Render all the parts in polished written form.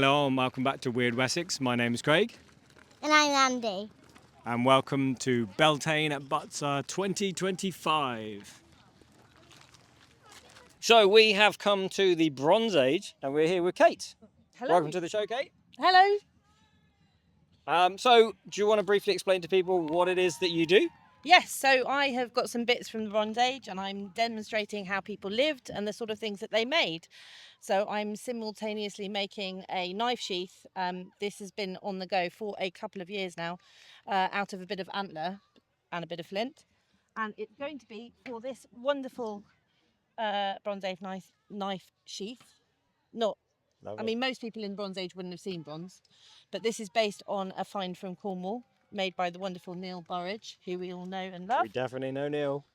Hello and welcome back to Wyrd Wessex. My name is Craig. And I'm Andy. And welcome to Beltane at Butser 2025. So we have come to the Bronze Age and we're here with Kate. Hello. Welcome to the show, Kate. Hello. So do you want to briefly explain to people what it is that you do? Yes, so I have got some bits from the Bronze Age and I'm demonstrating how people lived and the sort of things that they made. So I'm simultaneously making a knife sheath. This has been on the go for a couple of years now, out of a bit of antler and a bit of flint. And it's going to be for this wonderful Bronze Age knife sheath. I mean, most people in the Bronze Age wouldn't have seen bronze, but this is based on a find from Cornwall, made by the wonderful Neil Burridge, who we all know and love. We definitely know Neil.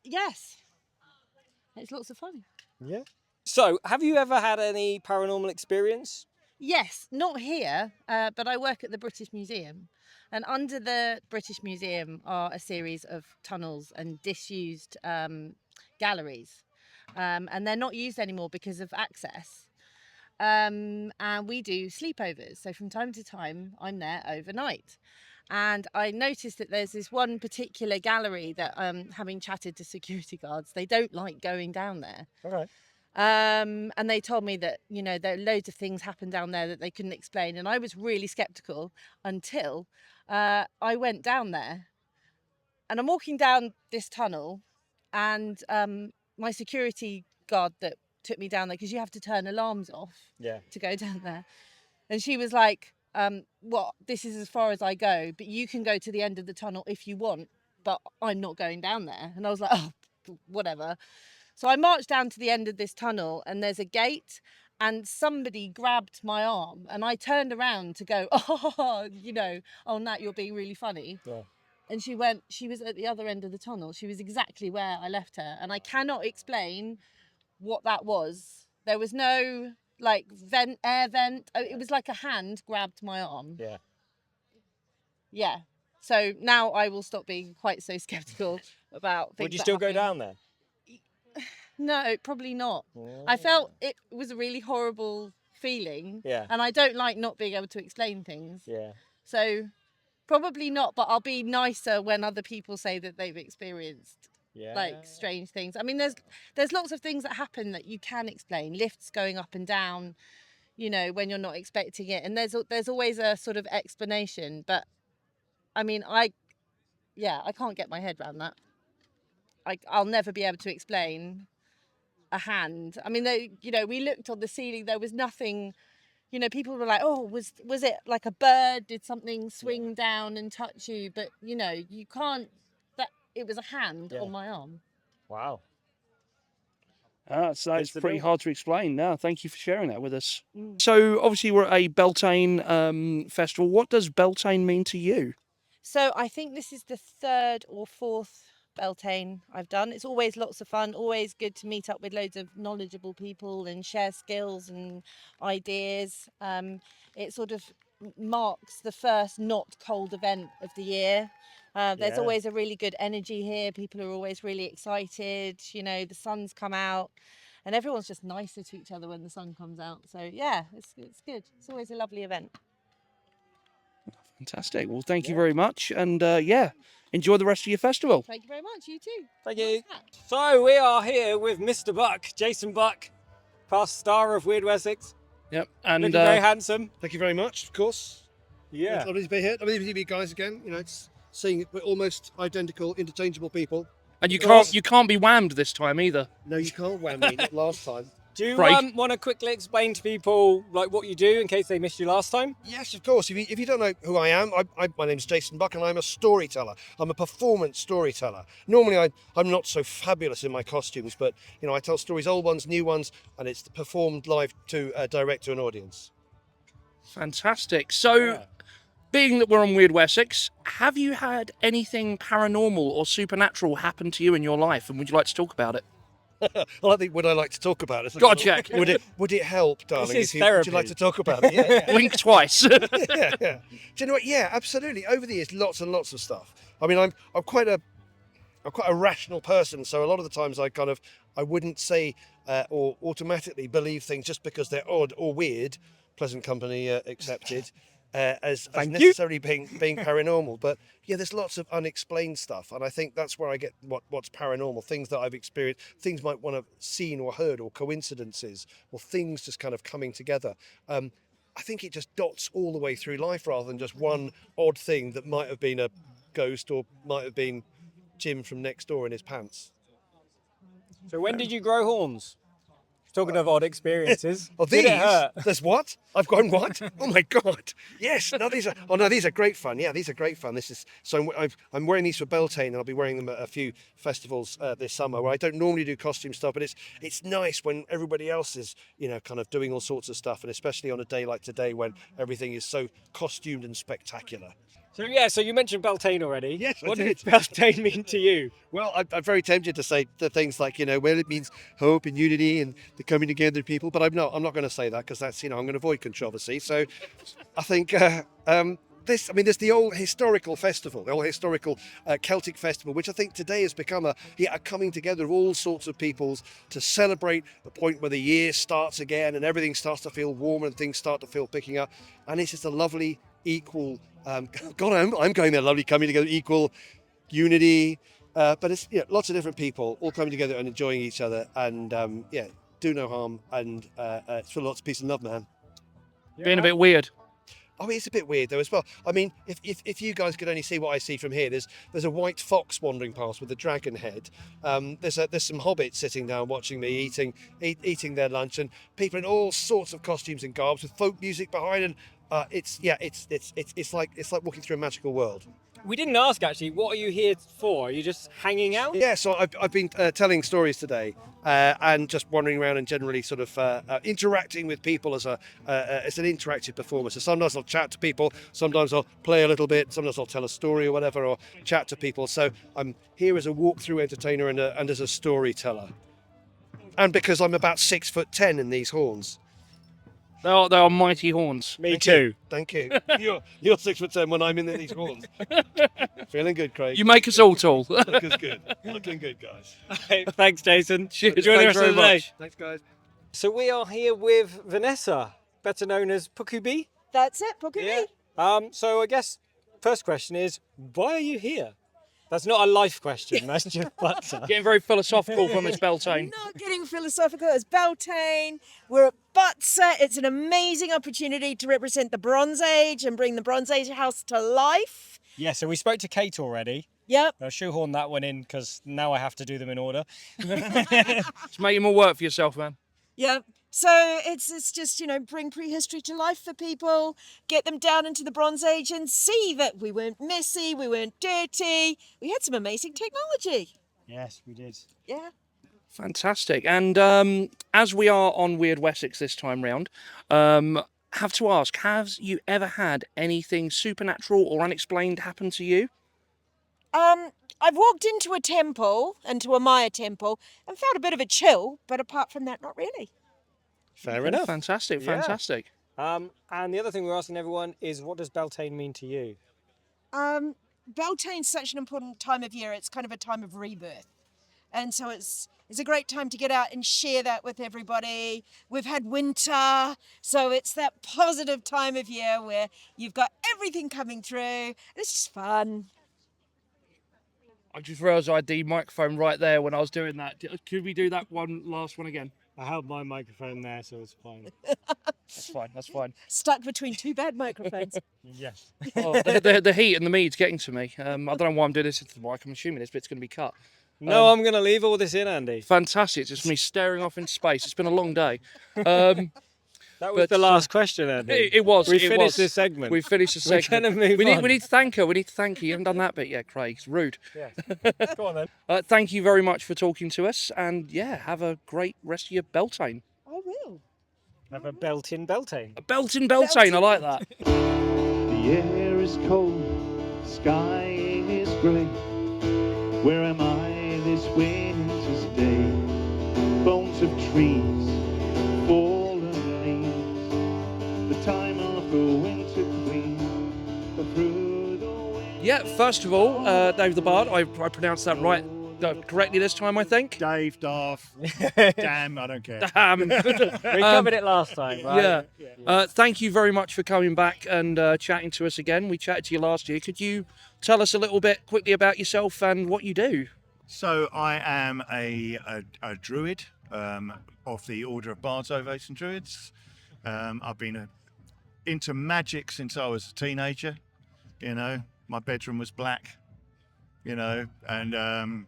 Yes. It's lots of fun. Yeah. So, have you ever had any paranormal experience? Yes, not here, but I work at the British Museum. And under the British Museum are a series of tunnels and disused galleries. And they're not used anymore because of access. And we do sleepovers. So from time to time, I'm there overnight. And I noticed that there's this one particular gallery that, having chatted to security guards, they don't like going down there. Okay. And they told me that, you know, there loads of things happen down there that they couldn't explain. And I was really skeptical until I went down there. And I'm walking down this tunnel and my security guard that took me down there, because you have to turn alarms off to go down there. And she was like, this is as far as I go, but you can go to the end of the tunnel if you want, but I'm not going down there. And I was like, oh, whatever. So I marched down to the end of this tunnel and there's a gate and somebody grabbed my arm and I turned around to go, oh, Nat, you're being really funny. Yeah. And she was at the other end of the tunnel. She was exactly where I left her. And I cannot explain what that was. There was no air vent. It was like a hand grabbed my arm. Yeah. Yeah. So now I will stop being quite so skeptical about things. Would you still go down there? No, probably not. Oh. I felt it was a really horrible feeling. Yeah. And I don't like not being able to explain things. Yeah. So probably not, but I'll be nicer when other people say that they've experienced strange things. I mean, there's lots of things that happen that you can explain. Lifts going up and down, when you're not expecting it. And there's always a sort of explanation. But I mean, I can't get my head around that. I'll never be able to explain a hand. I mean, we looked on the ceiling, there was nothing. People were like, oh, was it like a bird? Did something swing down and touch you? But, you can't, it was a hand on my arm. Wow. So it's pretty hard to explain. No, thank you for sharing that with us. So obviously we're at a Beltane festival. What does Beltane mean to you? So I think this is the third or fourth Beltane I've done. It's always lots of fun, always good to meet up with loads of knowledgeable people and share skills and ideas. It sort of marks the first not cold event of the year. There's always a really good energy here. People are always really excited. The sun's come out and everyone's just nicer to each other when the sun comes out. So yeah, it's good. It's always a lovely event. Fantastic. Well, thank you very much. And enjoy the rest of your festival. Thank you very much. You too. Thank you. So we are here with Mr. Buck, Jason Buck, past star of Wyrd Wessex. Yep. And looking very handsome. Thank you very much, of course. Yeah. It's lovely to be here. Lovely to be you guys again. It's seeing we're almost identical, interchangeable people. And you can't be whammed this time either. No, you can't wham me. Not last time. Do you want to quickly explain to people what you do in case they missed you last time? Yes, of course. If you don't know who I am, my name's Jason Buck and I'm a storyteller. I'm a performance storyteller. Normally I'm not so fabulous in my costumes, but I tell stories, old ones, new ones, and it's performed live to a director and audience. Fantastic. So, being that we're on Wyrd Wessex, have you had anything paranormal or supernatural happen to you in your life, and would you like to talk about it? Well, I think would I like to talk about it? Gotcha. Would it help, darling? This is therapy. Would you like to talk about it? Yeah. Blink twice. Yeah. Do you know what? Yeah, absolutely. Over the years, lots and lots of stuff. I mean, I'm quite a rational person, so a lot of the times I kind of I wouldn't say or automatically believe things just because they're odd or weird, pleasant company accepted, as necessarily being paranormal. But yeah, there's lots of unexplained stuff, and I think that's where I get what's paranormal, things that I've experienced, things might want to have seen or heard, or coincidences, or things just kind of coming together. I think it just dots all the way through life rather than just one odd thing that might have been a ghost or might have been Jim from next door in his pants. So when did you grow horns? Talking of odd experiences. Oh, Did these? it hurt? There's what? I've gone what? Oh my God! Yes. No, these are. Oh no, these are great fun. Yeah, these are great fun. This is. So I'm wearing these for Beltane, and I'll be wearing them at a few festivals this summer where I don't normally do costume stuff, but it's nice when everybody else is, you know, kind of doing all sorts of stuff, and especially on a day like today when everything is so costumed and spectacular. So yeah, so you mentioned Beltane already. Yes, I What did. did Beltane mean to you? Well, I'm very tempted to say the things like, you know, well, it means hope and unity and the coming together of people, but I'm not going to say that because that's, you know, I'm going to avoid controversy. So I think there's the old historical festival, the old historical Celtic festival, which I think today has become a coming together of all sorts of peoples to celebrate the point where the year starts again and everything starts to feel warmer and things start to feel picking up. And it's just a lovely, equal, God, I'm going there, lovely coming together, equal unity. But it's lots of different people all coming together and enjoying each other, and do no harm, and it's for lots of peace and love, man. Being a bit weird. Oh, it's a bit weird though as well. I mean, if you guys could only see what I see from here, there's a white fox wandering past with a dragon head. There's some hobbits sitting down watching me eating their lunch, and people in all sorts of costumes and garbs with folk music behind, and it's like walking through a magical world. We didn't ask actually. What are you here for? Are you just hanging out? Yeah, so I've been telling stories today and just wandering around and generally sort of interacting with people as an interactive performer. So sometimes I'll chat to people, sometimes I'll play a little bit, sometimes I'll tell a story or whatever, or chat to people. So I'm here as a walk-through entertainer and as a storyteller. And because I'm about 6'10" in these horns. They are mighty horns. Me too. Thank you. You're 6'10" when I'm in these horns. Feeling good, Craig. You make us all tall. Looking good. Looking good, guys. Thanks, Jason. Cheers. Enjoy the Thanks rest very of the day. much. Thanks, guys. So we are here with Vanessa, better known as Pukubi. That's it, Pokemon. So I guess first question is, why are you here? That's not a life question. That's just Butser. Getting very philosophical from Miss Beltane. Not getting philosophical. It's Beltane. We're at Butser. It's an amazing opportunity to represent the Bronze Age and bring the Bronze Age house to life. Yeah, so we spoke to Kate already. Yep. I'll shoehorn that one in because now I have to do them in order. It's making more work for yourself, man. Yep. So it's just, bring prehistory to life for people, get them down into the Bronze Age and see that we weren't messy, we weren't dirty. We had some amazing technology. Yes, we did. Yeah. Fantastic. And as we are on Wyrd Wessex this time round, have to ask, have you ever had anything supernatural or unexplained happen to you? I've walked into a temple, into a Maya temple, and felt a bit of a chill, but apart from that, not really. Fair enough. Fantastic, Yeah. fantastic. And the other thing we're asking everyone is, what does Beltane mean to you? Beltane's such an important time of year. It's kind of a time of rebirth. And so it's a great time to get out and share that with everybody. We've had winter, so it's that positive time of year where you've got everything coming through. And it's just fun. I just realised I had the microphone right there when I was doing that. Could we do that last one again? I held my microphone there, so it's fine. That's fine. Stuck between two bad microphones. Yes. Oh, the heat and the mead's getting to me. I don't know why I'm doing this into the mic. I'm assuming this bit's going to be cut. No, I'm going to leave all this in, Andy. Fantastic. It's just me staring off into space. It's been a long day. That was the last question, Andy. It was. We it finished was. this segment. We finished the segment. We're going to move on. We need to thank her. We need to thank her. You haven't done that bit yet, Craig. It's rude. Yeah. Go on then. Thank you very much for talking to us. And yeah, have a great rest of your Beltane. I will. Have a Beltane Beltane. A Beltane Beltane. I like that. The air is cold, the sky is grey. Where am I this winter's day? Bones of trees, fallen leaves, the time of the winter queen, but through the wind. Yeah, first of all, Damh the Bard, I pronounced that right correctly this time, I think. Dave, Darth, Damn, I don't care. Damn. We covered it last time, right? Yeah. Thank you very much for coming back and chatting to us again. We chatted to you last year. Could you tell us a little bit quickly about yourself and what you do? So I am a druid of the Order of Bards, Ovates and Druids. I've been into magic since I was a teenager. You know, my bedroom was black, you know, and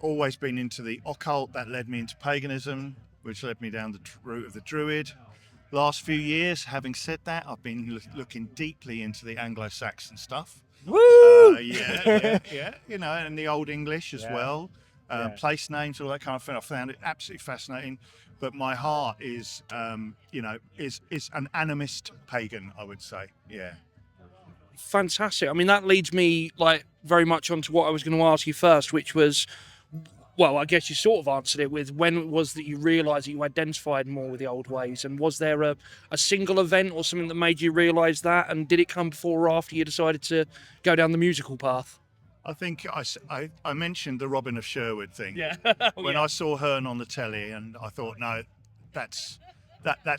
always been into the occult. That led me into paganism, which led me down the route of the Druid. Last few years, having said that, I've been looking deeply into the Anglo-Saxon stuff. Woo! Yeah, you know, and the Old English as well. Place names, all that kind of thing. I found it absolutely fascinating. But my heart is, you know, is an animist pagan, I would say. Yeah. Fantastic. I mean, that leads me like very much onto what I was going to ask you first, which was, well, I guess you sort of answered it with when it was that you realised that you identified more with the old ways, and was there a single event or something that made you realise that, and did it come before or after you decided to go down the musical path? I think I mentioned the Robin of Sherwood thing. Yeah. When I saw Hearn on the telly, and I thought, no, that's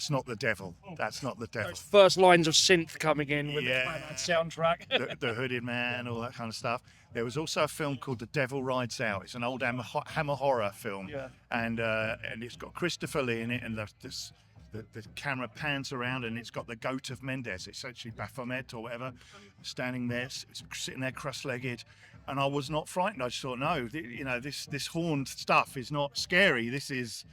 not the devil. That's not the devil. Those first lines of synth coming in with the Yeah. soundtrack. The Hooded Man, all that kind of stuff. There was also a film called The Devil Rides Out. It's an old Hammer horror film, and it's got Christopher Lee in it, and the camera pans around, and it's got the goat of Mendes. It's actually Baphomet or whatever, standing there, sitting there cross-legged, and I was not frightened. I just thought, no, you know, this horned stuff is not scary. This is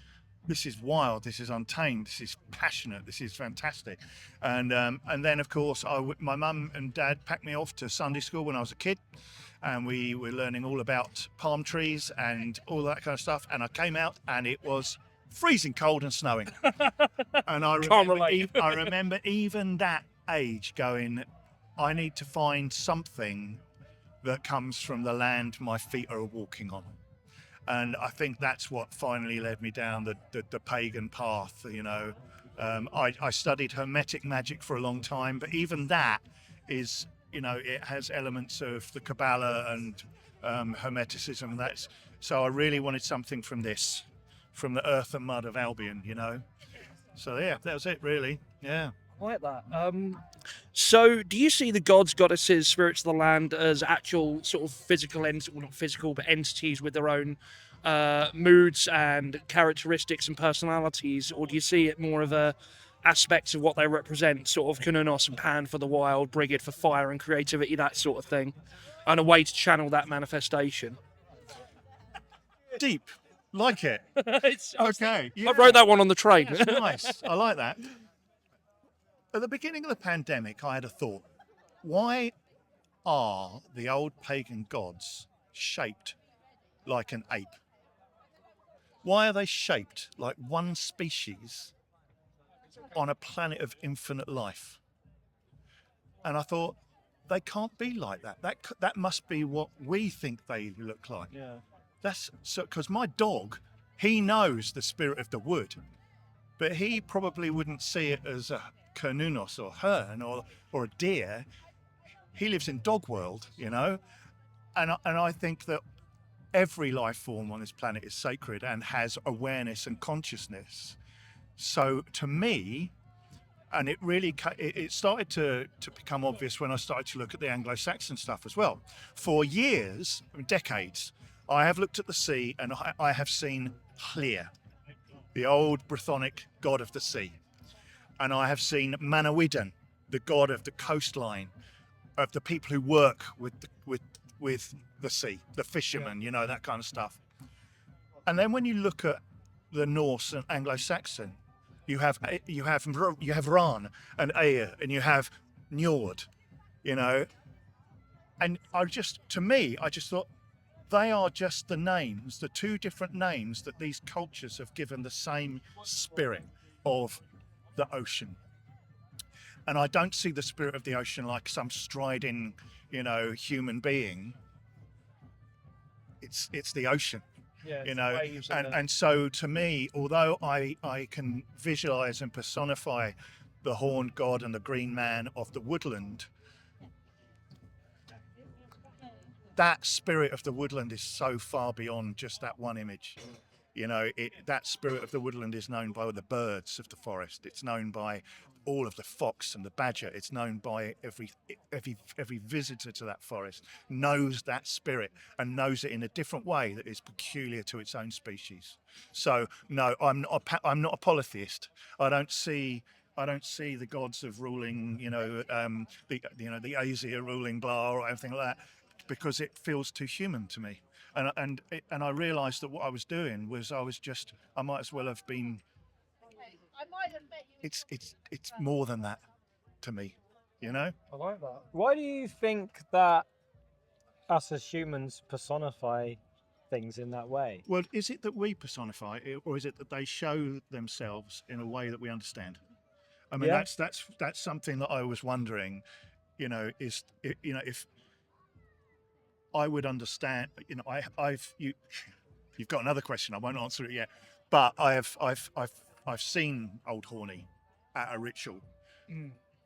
wild. This is untamed. This is passionate. This is fantastic. And then, of course, my mum and dad packed me off to Sunday school when I was a kid, and we were learning all about palm trees and all that kind of stuff. And I came out, and it was freezing cold and snowing. And I remember even that age going, I need to find something that comes from the land my feet are walking on. And I think that's what finally led me down the pagan path, you know. I studied Hermetic magic for a long time, but even that is, you know, it has elements of the Kabbalah and Hermeticism. So I really wanted something from the earth and mud of Albion, you know. So yeah, that was it really, yeah. I like that. So do you see the gods, goddesses, spirits of the land as actual sort of physical entities, well, not physical, but entities with their own moods and characteristics and personalities, or do you see it more of a aspects of what they represent, sort of Kunonos and Pan for the wild, Brigid for fire and creativity, that sort of thing, and a way to channel that manifestation? Deep, like it. Okay. Yeah. I wrote that one on the train. That's nice. I like that. At the beginning of the pandemic, I had a thought. Why are the old pagan gods shaped like an ape? Why are they shaped like one species on a planet of infinite life? And I thought, they can't be like that. That must be what we think they look like. Yeah. That's so, because my dog, he knows the spirit of the wood, but he probably wouldn't see it as a Kunonos or Hearn or a deer. He lives in dog world, you know, and I think that every life form on this planet is sacred and has awareness and consciousness. So to me, and it started to become obvious when I started to look at the Anglo-Saxon stuff as well. For years, decades, I have looked at the sea and I have seen Llŷr, the old Brythonic god of the sea. And I have seen Manawydan, the god of the coastline, of the people who work with the sea, the fishermen, you know, that kind of stuff. And then when you look at the Norse and Anglo-Saxon, you have Ran and Eir, and you have Njord, you know. And I just thought they are just the names, the two different names that these cultures have given the same spirit of the ocean. And I don't see the spirit of the ocean like some striding, you know, human being. It's the ocean, you know. And so to me, although I can visualize and personify the horned god and the green man of the woodland, that spirit of the woodland is so far beyond just that one image. You know, that spirit of the woodland is known by the birds of the forest. It's known by all of the fox and the badger. It's known by every visitor to that forest knows that spirit and knows it in a different way that is peculiar to its own species. So no, I'm not a polytheist. I don't see the gods of ruling, the Asia ruling blah or anything like that, because it feels too human to me. And I realised that what I was doing was I might as well have been. It's more than that to me, you know. I like that. Why do you think that us as humans personify things in that way? Well, is it that we personify it, or is it that they show themselves in a way that we understand? I mean, Yeah. that's something that I was wondering. If I would understand, you've got another question. I won't answer it yet, but I've seen Old Horny at a ritual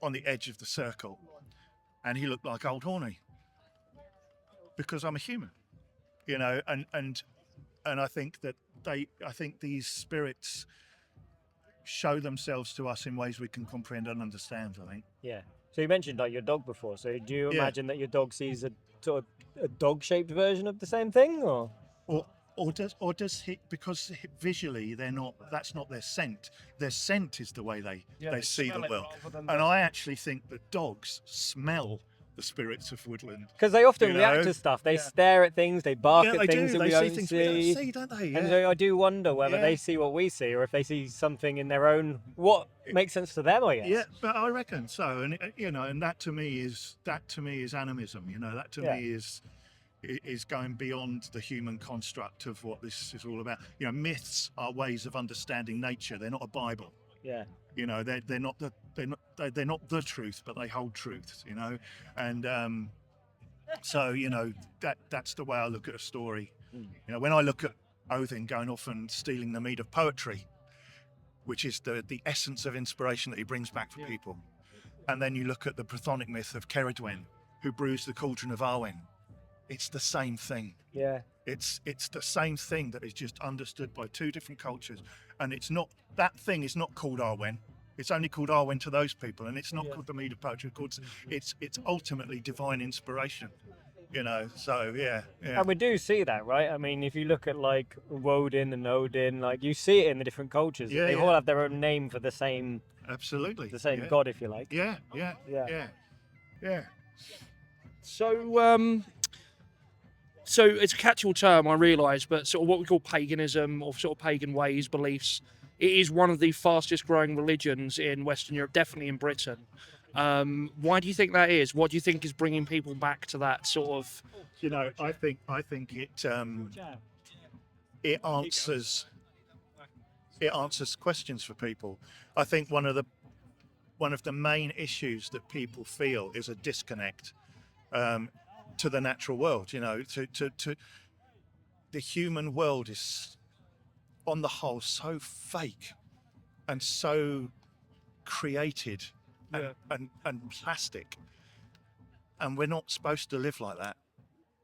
on the edge of the circle, and he looked like Old Horny because I'm a human, and I think that I think these spirits show themselves to us in ways we can comprehend and understand, I think. Yeah. So you mentioned like your dog before. So do you Yeah. imagine that your dog sees a sort of a dog-shaped version of the same thing, or? Or does he, because visually that's not their scent. Their scent is the way they see the world. And I actually think that dogs smell the spirits of woodland. Because they often You react know? to stuff. They stare at things. They bark Yeah, at they things do. that we They see don't things we don't see. see, don't they? And Yeah. so I do wonder whether Yeah. they see what we see, or if they see something in their own. What makes sense to them, I guess. Yeah, but I reckon so, and and that to me is animism. That to me is going beyond the human construct of what this is all about. Myths are ways of understanding nature. They're not a Bible. Yeah. They're not the truth, but they hold truth. And so that's the way I look at a story. When I look at Odin going off and stealing the mead of poetry, which is the essence of inspiration that he brings back for people, and then you look at the Brythonic myth of Ceridwen, who brews the cauldron of Arwen. It's the same thing. Yeah. It's the same thing that is just understood by two different cultures, and it's not, that thing is not called Arwen. It's only called Arwen to those people, and it's not called the mead of poetry. It's ultimately divine inspiration. So yeah. And we do see that, right? I mean, if you look at like Woden and Odin, like you see it in the different cultures. Yeah, They yeah. all have their own name for the same Absolutely. god, if you like. Yeah. So it's a catch-all term, I realise, but sort of what we call paganism or sort of pagan ways, beliefs, it is one of the fastest growing religions in Western Europe, definitely in Britain. Why do you think that is? What do you think is bringing people back to that sort of? I think it answers questions for people. I think one of the main issues that people feel is a disconnect to the natural world. To the human world is on the whole so fake and so created and plastic, and we're not supposed to live like that.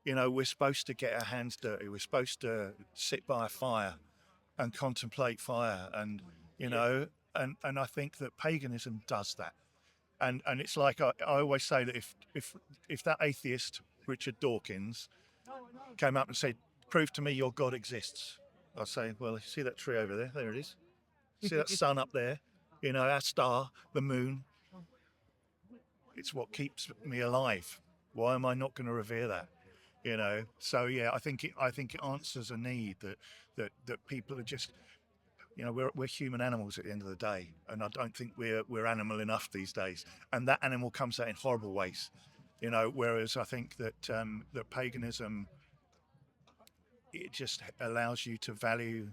We're supposed to get our hands dirty. We're supposed to sit by a fire and contemplate fire, and and I think that paganism does that. And it's like I always say that if that atheist Richard Dawkins came up and said, "Prove to me your God exists," I'll say, "Well, you see that tree over there? There it is. See that sun up there? Our star, the moon. It's what keeps me alive. Why am I not going to revere that?" So yeah, I think it answers a need that people are just, we're human animals at the end of the day, and I don't think we're animal enough these days, and that animal comes out in horrible ways. Whereas I think that that paganism, it just allows you to value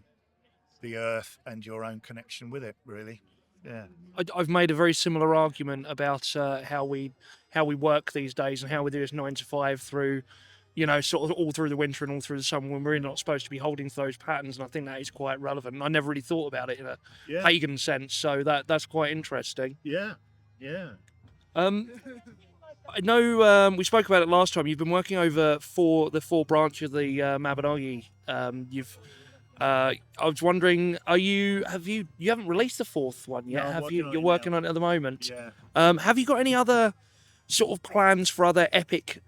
the earth and your own connection with it, really. Yeah. I've made a very similar argument about how we work these days and how we do this 9 to 5 through, sort of all through the winter and all through the summer when we're not supposed to be holding to those patterns. And I think that is quite relevant. And I never really thought about it in a pagan sense, so that's quite interesting. Yeah. I know we spoke about it last time. You've been working over the four branch of the Mabinogi. I was wondering, you haven't released the fourth one yet, No, I'm have working you? on You're it working now. on it at the moment. Yeah. Have you got any other sort of plans for other epic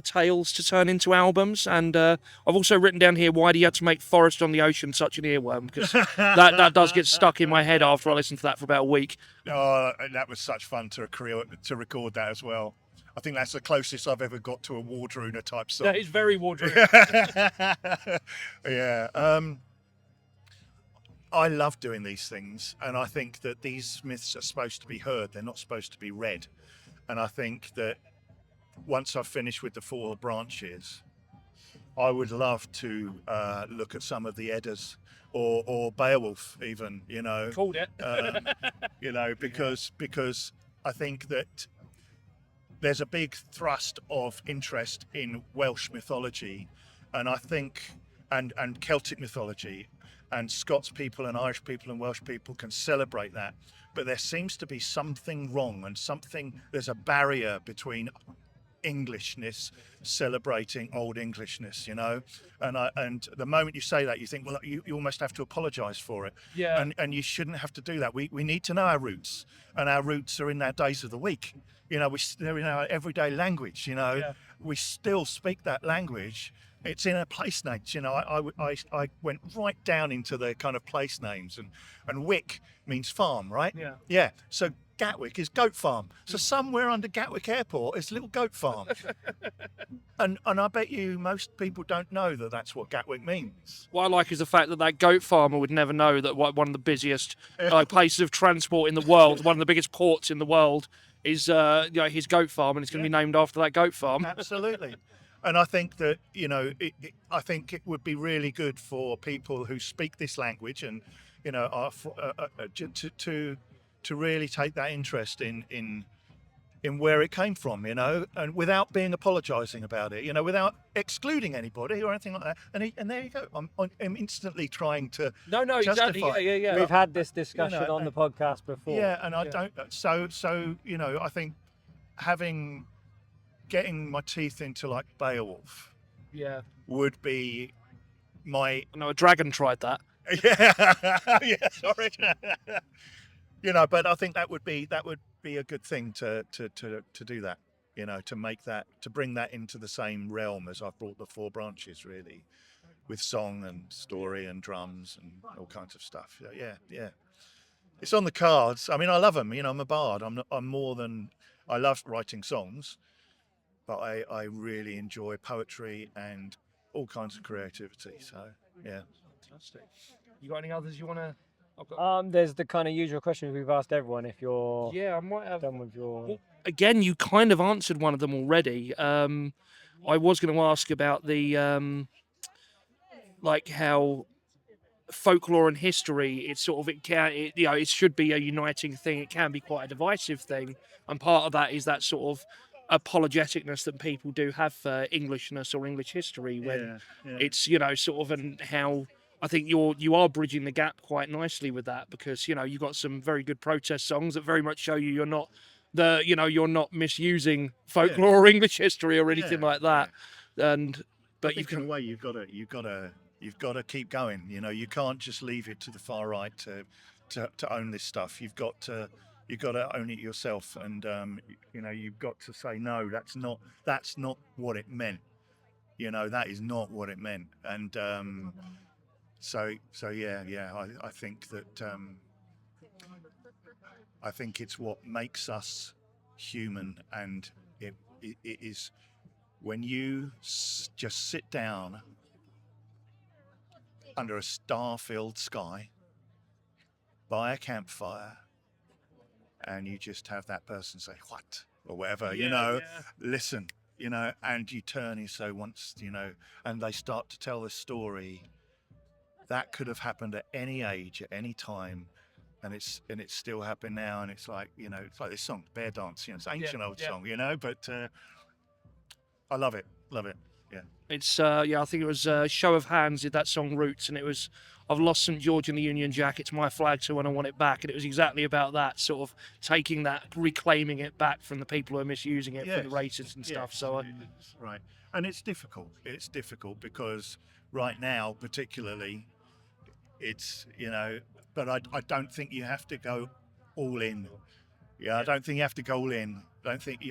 tales to turn into albums? And I've also written down here, why do you have to make Forest on the Ocean such an earworm? Because that does get stuck in my head after I listen to that for about a week. Oh, that was such fun to record that as well. I think that's the closest I've ever got to a Wardruna type song. That is very wardrobe. Yeah. I love doing these things, and I think that these myths are supposed to be heard. They're not supposed to be read. And I think that once I've finished with the four branches, I would love to look at some of the Eddas or Beowulf even, you know. Called it. You know, because I think that there's a big thrust of interest in Welsh mythology, and I think and Celtic mythology, and Scots people and Irish people and Welsh people can celebrate that, but there seems to be something wrong, and there's a barrier between Englishness celebrating old Englishness, you know, and the moment you say that, you think, well, you almost have to apologize for it. Yeah. And you shouldn't have to do that. We need to know our roots, and our roots are in our days of the week, you know. They're in our everyday language, you know. Yeah. We still speak that language. It's in a place names, you know. I went right down into the kind of place names, and Wick means farm, right? Yeah. Yeah. So Gatwick is goat farm. So somewhere under Gatwick Airport is a little goat farm. and I bet you most people don't know that that's what Gatwick means. What I like is the fact that goat farmer would never know that one of the busiest places of transport in the world, one of the biggest ports in the world, is his goat farm, and it's going to be named after that goat farm. Absolutely. And I think that, you know, I think it would be really good for people who speak this language, and, you know, to really take that interest in where it came from, you know, and without being apologising about it, you know, without excluding anybody or anything like that. And there you go. I'm instantly trying to No, exactly. justify. Yeah. We've had this discussion You know, on the podcast before. Yeah, and I don't. So you know, I think getting my teeth into like Beowulf Yeah. would be my No, a dragon tried that. yeah sorry. You know, but I think that would be a good thing to do that, you know, to bring that into the same realm as I've brought the four branches, really, with song and story and drums and all kinds of stuff. Yeah. It's on the cards. I mean, I love them. You know, I'm a bard. I love writing songs, but I really enjoy poetry and all kinds of creativity. So yeah. Fantastic. You got any others you want to? There's the kind of usual questions we've asked everyone. If you're I might have. done with your Well, again, you kind of answered one of them already. I was going to ask about the like how folklore and history. It should be a uniting thing. It can be quite a divisive thing, and part of that is that sort of apologeticness that people do have for Englishness or English history when it's, you know, sort of, and how I think you are bridging the gap quite nicely with that, because, you know, you've got some very good protest songs that very much show you're not misusing folklore or English history or anything like that. But in a way, you've got to keep going. You know, you can't just leave it to the far right to own this stuff. You've got to own it yourself, and you know, you've got to say, no, that's not what it meant. You know, that is not what it meant. And so yeah. I think that I think it's what makes us human, and it is when you just sit down under a star-filled sky by a campfire, and you just have that person say "what" or whatever, you know, listen, you know, and you turn and say once, you know, and they start to tell the story that could have happened at any age, at any time, and it's still happening now. And it's like, you know, it's like this song, Bear Dance, you know, it's an ancient old song, you know, but I love it. Yeah. It's I think it was Show of Hands did that song Roots, and it was, I've lost St George and the Union Jack. It's my flag too, and I want it back. And it was exactly about that, sort of taking that, reclaiming it back from the people who are misusing it for the racists and stuff. So right, and it's difficult. It's difficult because right now, particularly, it's but I don't think you have to go all in. Yeah, I don't think you have to go all in. I think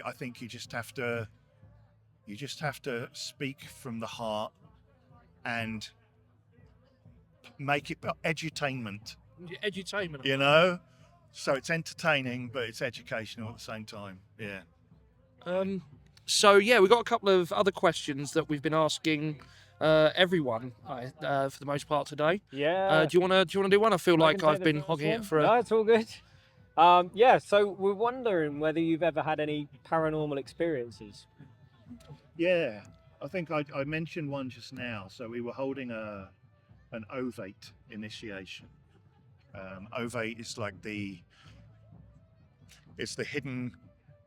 you just have to. You just have to speak from the heart and make it edutainment. Edutainment. So it's entertaining, but it's educational at the same time. Yeah. So yeah, we've got a couple of other questions that we've been asking everyone for the most part today. Yeah. Do you want to do one? I feel like can take I've the been first hogging one. it for. No, it's all good. Yeah. So we're wondering whether you've ever had any paranormal experiences. Yeah, I think I mentioned one just now. So we were holding an ovate initiation. Ovate is like it's the hidden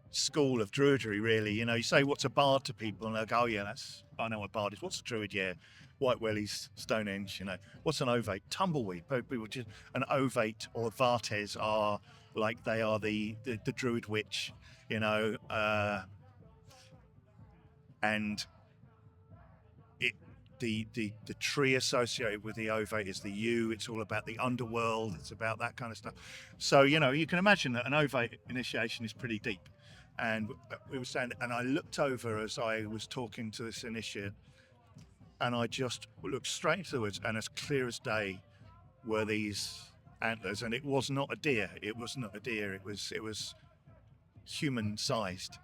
school of druidry, really. You say what's a bard to people, and they'll go, "Oh yeah, I know what a bard is." What's a druid? Yeah, White Wellies, Stonehenge. What's an ovate? Tumbleweed. People just an ovate or vartes are like they are the druid witch. And the tree associated with the ovate is the yew. It's all about the underworld. It's about that kind of stuff. So you can imagine that an ovate initiation is pretty deep. And we were saying, and I looked over as I was talking to this initiate, and I just looked straight into the woods, and as clear as day were these antlers, and it was not a deer. It was not a deer. It was human sized.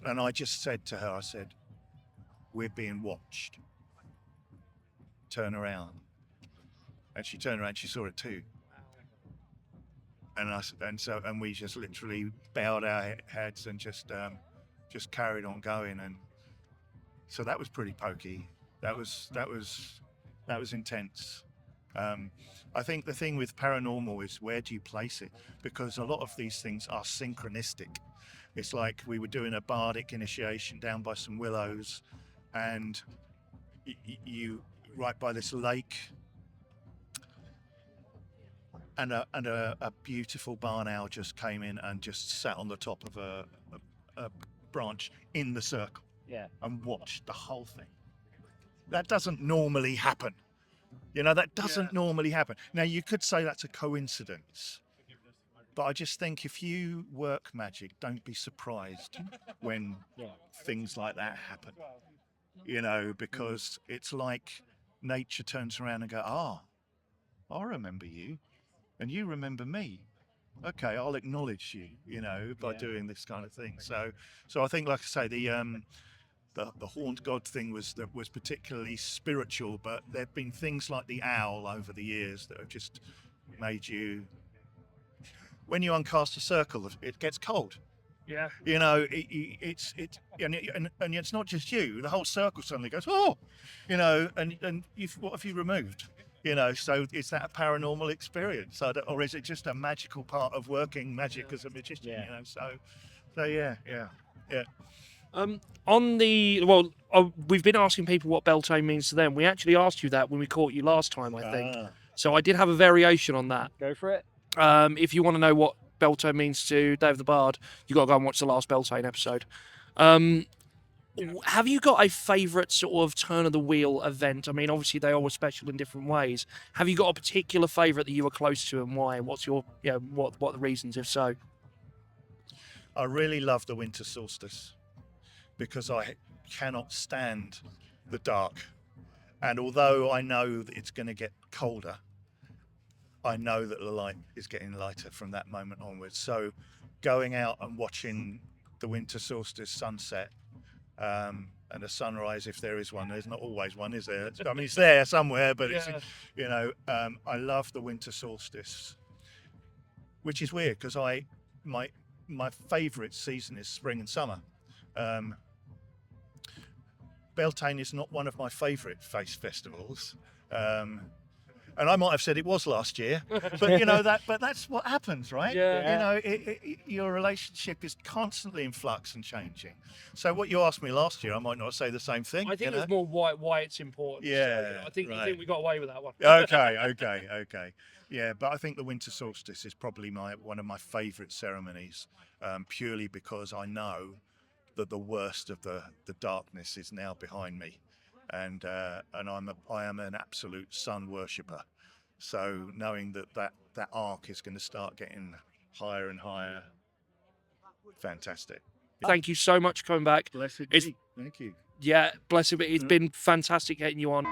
And I just said to her, I said, "We're being watched. Turn around." And she turned around, she saw it too. And we just literally bowed our heads and just carried on going. And so that was pretty pokey. That was intense. I think the thing with paranormal is, where do you place it? Because a lot of these things are synchronistic. It's like we were doing a bardic initiation down by some willows, and you right by this lake, and a beautiful barn owl just came in and just sat on the top of a branch in the circle, and watched the whole thing. That doesn't normally happen. That doesn't normally happen. Now, you could say that's a coincidence, but I just think if you work magic, don't be surprised when things like that happen. Because it's like nature turns around and go, I remember you, and you remember me. Okay, I'll acknowledge you, by doing this kind of thing. So I think, like I say, the horned god thing was particularly spiritual, but there've been things like the owl over the years that have just made you. When you uncast a circle, it gets cold. Yeah. It's and it's not just you. The whole circle suddenly goes, and what have you removed? So is that a paranormal experience, or is it just a magical part of working magic as a magician? So yeah. We've been asking people what Beltane means to them. We actually asked you that when we caught you last time, I think. So I did have a variation on that. Go for it. If you want to know what Beltane means to Damh the Bard, you got to go and watch the last Beltane episode. Have you got a favourite sort of turn of the wheel event? I mean, obviously they all were special in different ways. Have you got a particular favourite that you were close to, and why? And what's your, what the reasons, if so? I really love the winter solstice because I cannot stand the dark. And although I know that it's going to get colder, I know that the light is getting lighter from that moment onwards. So going out and watching the winter solstice sunset and a sunrise, if there is one, there's not always one, is there? I mean, it's there somewhere, but it's, I love the winter solstice, which is weird because my favourite season is spring and summer. Beltane is not one of my favourite festivals. And I might have said it was last year, but you know but that's what happens, right? Yeah. You know, your relationship is constantly in flux and changing. So what you asked me last year, I might not say the same thing. I think you it was know? more why it's important. So, Yeah, I think right. we got away with that one. Okay. Yeah, but I think the winter solstice is probably one of my favourite ceremonies, purely because I know that the worst of the darkness is now behind me, and I am an absolute sun worshipper. So knowing that arc is going to start getting higher and higher, fantastic. Thank you so much for coming back. Blessed It's- be. Thank you. Yeah, bless you. It's been fantastic getting you on.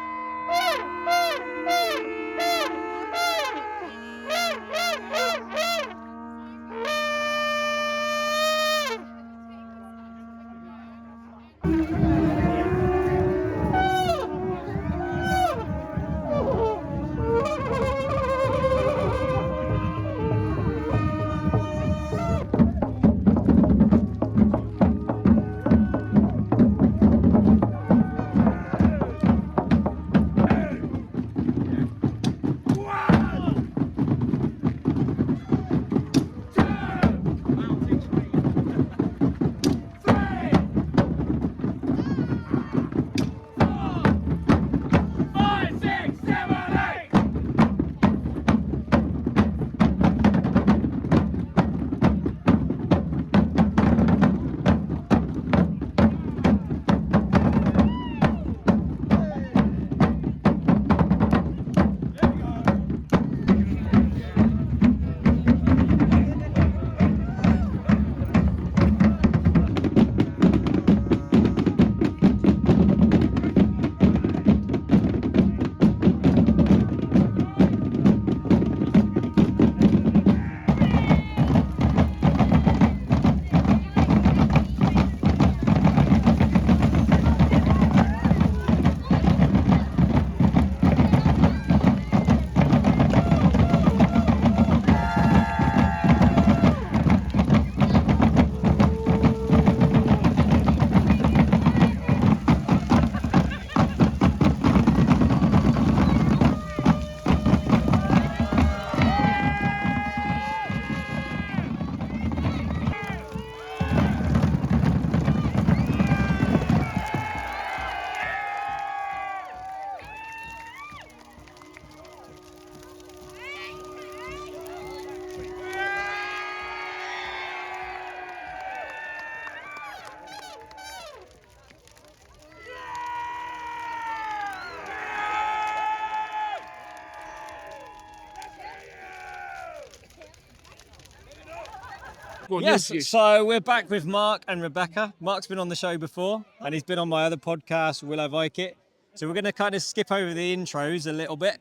Go on, Yes, you. so we're back with Mark and Rebecca. Mark's been on the show before, and he's been on my other podcast, Will I Like It? So we're going to kind of skip over the intros a little bit.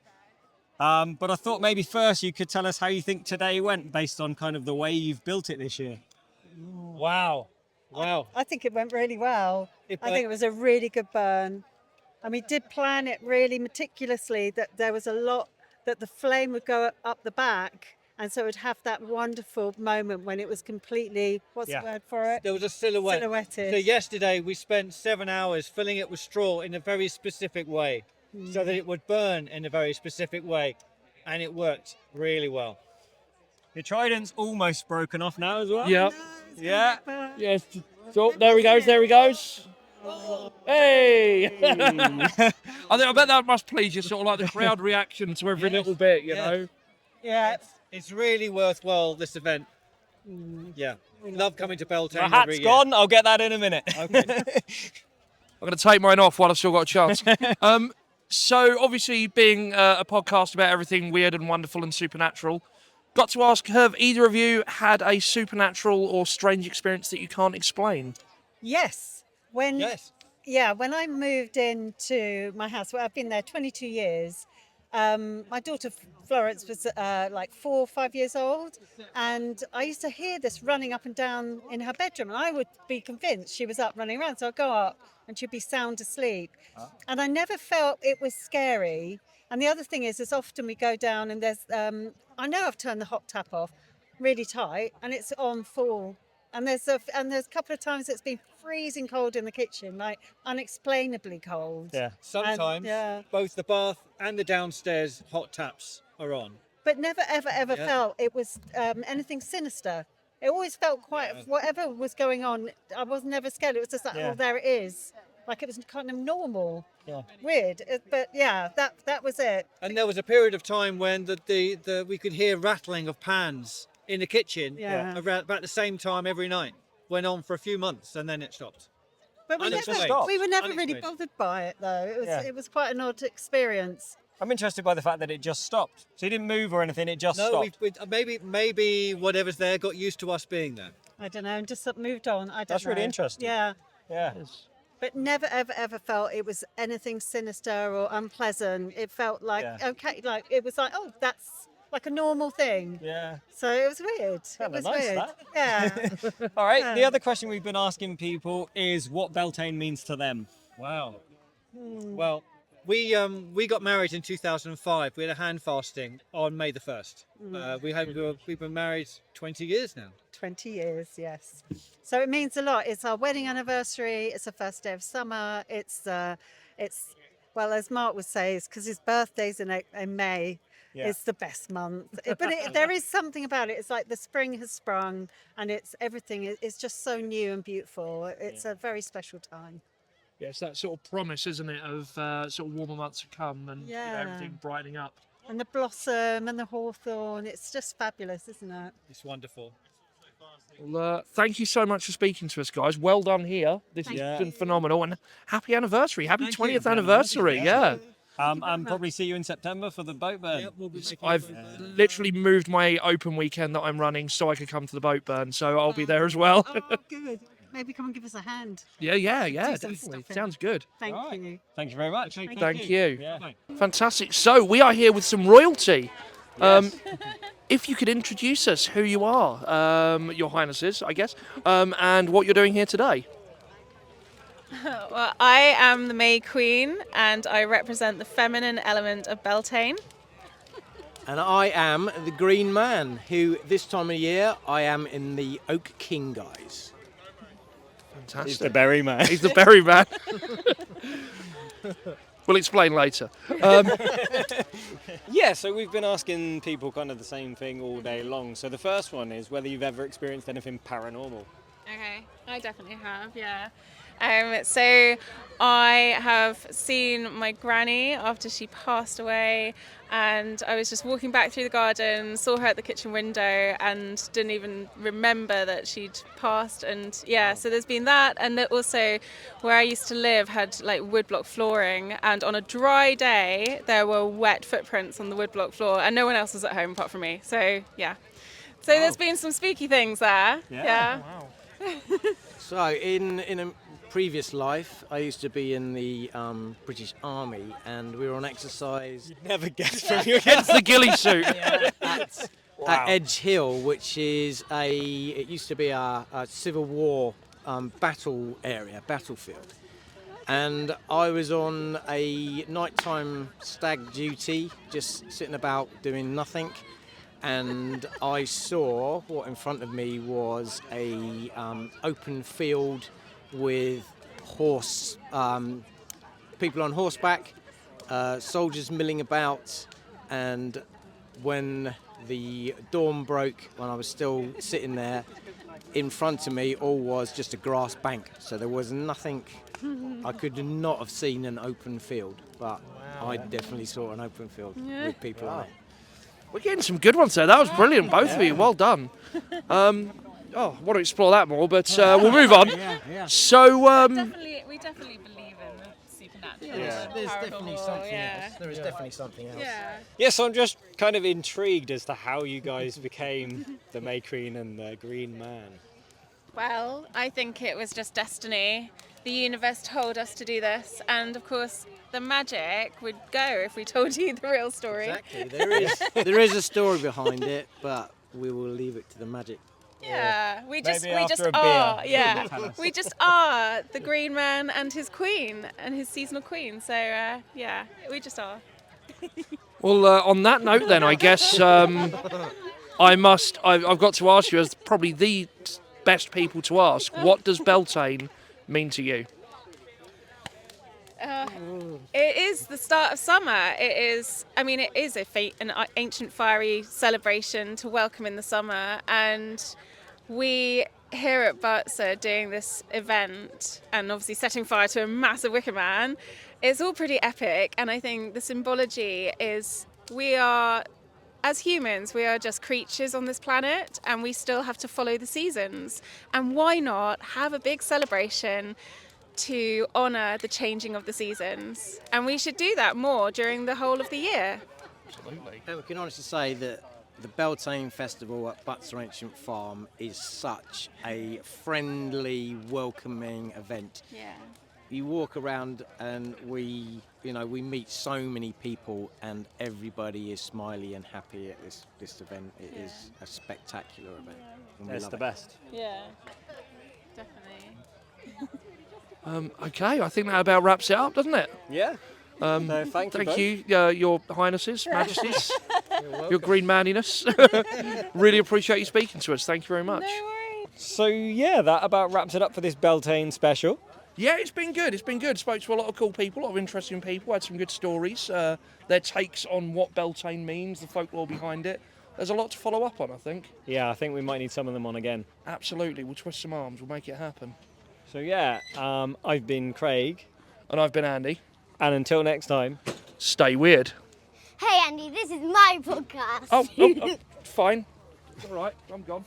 But I thought maybe first you could tell us how you think today went based on kind of the way you've built it this year. Wow. I think it went really well. It I think it was a really good burn. And we did plan it really meticulously, that there was a lot, that the flame would go up the back. And so it would have that wonderful moment when it was completely, what's Yeah. the word for it? There was a silhouette. Silhouetted. So yesterday we spent 7 hours filling it with straw in a very specific way, so that it would burn in a very specific way, and it worked really well. Your trident's almost broken off now as well. Yeah. Yeah. Yes. So there he goes. There he goes. Hey! I bet that must please you, sort of like the crowd reaction to every little bit, you know. Yeah. It's really worthwhile, this event. Yeah. Love coming to Beltane My every hat's year. gone. I'll get that in a minute. Okay. I'm going to take mine off while I've still got a chance. So, obviously, being a podcast about everything weird and wonderful and supernatural, got to ask, have either of you had a supernatural or strange experience that you can't explain? Yes. Yes. Yeah, when I moved into my house, well, I've been there 22 years. My daughter Florence was like 4 or 5 years old, and I used to hear this running up and down in her bedroom, and I would be convinced she was up running around. So I'd go up, and she'd be sound asleep, and I never felt it was scary. And the other thing is often we go down, and there's I know I've turned the hot tap off really tight, and it's on full And there's a couple of times it's been freezing cold in the kitchen, like unexplainably cold. Yeah. Sometimes yeah. both the bath and the downstairs hot taps are on. But never ever Yeah. felt it was anything sinister. It always felt quite whatever was going on. I was never scared. It was just like, Yeah. oh, there it is. Like it was kind of normal. Yeah. Weird, but yeah, that was it. And there was a period of time when we could hear rattling of pans in the kitchen Yeah. around about the same time every night. Went on for a few months and then it stopped. But we Unexplained. were never really Unexplained. bothered by it though. Yeah. It was quite an odd experience. I'm interested by the fact that it just stopped. So you didn't move or anything, it just No, stopped. maybe whatever's there got used to us being there. I don't know, and just moved on. I don't That's know. really interesting. Yeah. Yeah. But never ever felt it was anything sinister or unpleasant. It felt like Yeah. okay, like it was like, oh, that's like a normal thing. Yeah. So it was weird. It Kinda was nice, weird. that. Yeah. All right. The Yeah. other question we've been asking people is what Beltane means to them. Wow. Well, we got married in 2005. We had a hand fasting on May the 1st. We've been married 20 years now. 20 years, yes. So it means a lot. It's our wedding anniversary. It's the first day of summer. It's well, as Mark would say, it's because his birthday's in May. Yeah. It's the best month. There is something about it. It's like the spring has sprung, and everything is just so new and beautiful. It's a very special time. Yeah, it's that sort of promise, isn't it, of sort of warmer months to come and Yeah. everything brightening up. And the blossom and the hawthorn. It's just fabulous, isn't it? It's wonderful. Well, thank you so much for speaking to us, guys. Well done here. This has you. been phenomenal. And happy anniversary. Happy Thank 20th you. anniversary. Yeah. And probably see you in September for the boat burn. Yep, we'll be making I've it. literally moved my open weekend that I'm running so I could come to the boat burn. So I'll be there as well. Oh, good. Maybe come and give us a hand. yeah, some definitely. stuff in. Sounds good. Thank Right. you. Thank you very much. Thank you. Yeah. Fantastic. So we are here with some royalty. If you could introduce us, who you are, Your Highnesses, I guess, and what you're doing here today. Well, I am the May Queen and I represent the feminine element of Beltane. And I am the Green Man, who this time of year I am in the Oak King guise. Fantastic. He's the berry man. He's the berry man. We'll explain later. Yeah, so we've been asking people kind of the same thing all day long. So the first one is whether you've ever experienced anything paranormal. Okay, I definitely have, yeah. So I have seen my granny after she passed away, and I was just walking back through the garden, saw her at the kitchen window and didn't even remember that she'd passed. And yeah, so there's been that, and also where I used to live had like woodblock flooring, and on a dry day there were wet footprints on the woodblock floor and no one else was at home apart from me. So yeah, so there's been some spooky things there. Yeah. So in a previous life, I used to be in the British Army, and we were on exercise Never guessed from you. Hence the ghillie suit. at Edge Hill, which is it used to be a Civil War battlefield. And I was on a nighttime stag duty, just sitting about doing nothing. And I saw what in front of me was a open field with people on horseback, soldiers milling about, and when the dawn broke, when I was still sitting there, in front of me all was just a grass bank. So there was nothing, I could not have seen an open field, but I definitely saw an open field with people on it. We're getting some good ones there. That was brilliant, both of you. Well done. I want to explore that more, but we'll move on. So, We definitely believe in the supernatural. Yeah. and There's definitely paranormal, something yeah. else. There is definitely something else. Yeah. Yeah, so I'm just kind of intrigued as to how you guys became the May Queen and the Green Man. Well, I think it was just destiny. The universe told us to do this, and of course, the magic would go if we told you the real story. Exactly. There is a story behind it, but we will leave it to the magic. Yeah, we just Maybe after a are. beer. Yeah, we just are the Green Man and his queen and his seasonal queen. So yeah, we just are. well, on that note, then I guess I've got to ask you, as probably the best people to ask. What does Beltane mean to you? It is the start of summer. It is an ancient fiery celebration to welcome in the summer, and we here at Butser doing this event and obviously setting fire to a massive Wicker Man. It's all pretty epic, and I think the symbology is as humans, we are just creatures on this planet, and we still have to follow the seasons. And why not have a big celebration to honour the changing of the seasons? And we should do that more during the whole of the year. Absolutely. And we can honestly say that the Beltane Festival at Butser Ancient Farm is such a friendly, welcoming event. Yeah. You walk around and we meet so many people, and everybody is smiley and happy at this event. It is a spectacular event. And we It's love the it. best. Yeah, definitely. Okay, I think that about wraps it up, doesn't it? Yeah. So thank you. Your Highnesses, Majesties, your green manliness. Really appreciate you speaking to us. Thank you very much. No worries. So yeah, that about wraps it up for this Beltane special. Yeah, it's been good. It's been good. Spoke to a lot of cool people, a lot of interesting people. Had some good stories. Their takes on what Beltane means, the folklore behind it. There's a lot to follow up on, I think. Yeah, I think we might need some of them on again. Absolutely. We'll twist some arms. We'll make it happen. So yeah, I've been Craig. And I've been Andy. And until next time, stay weird. Hey Andy, this is my podcast. Oh, fine. It's all right. I'm gone.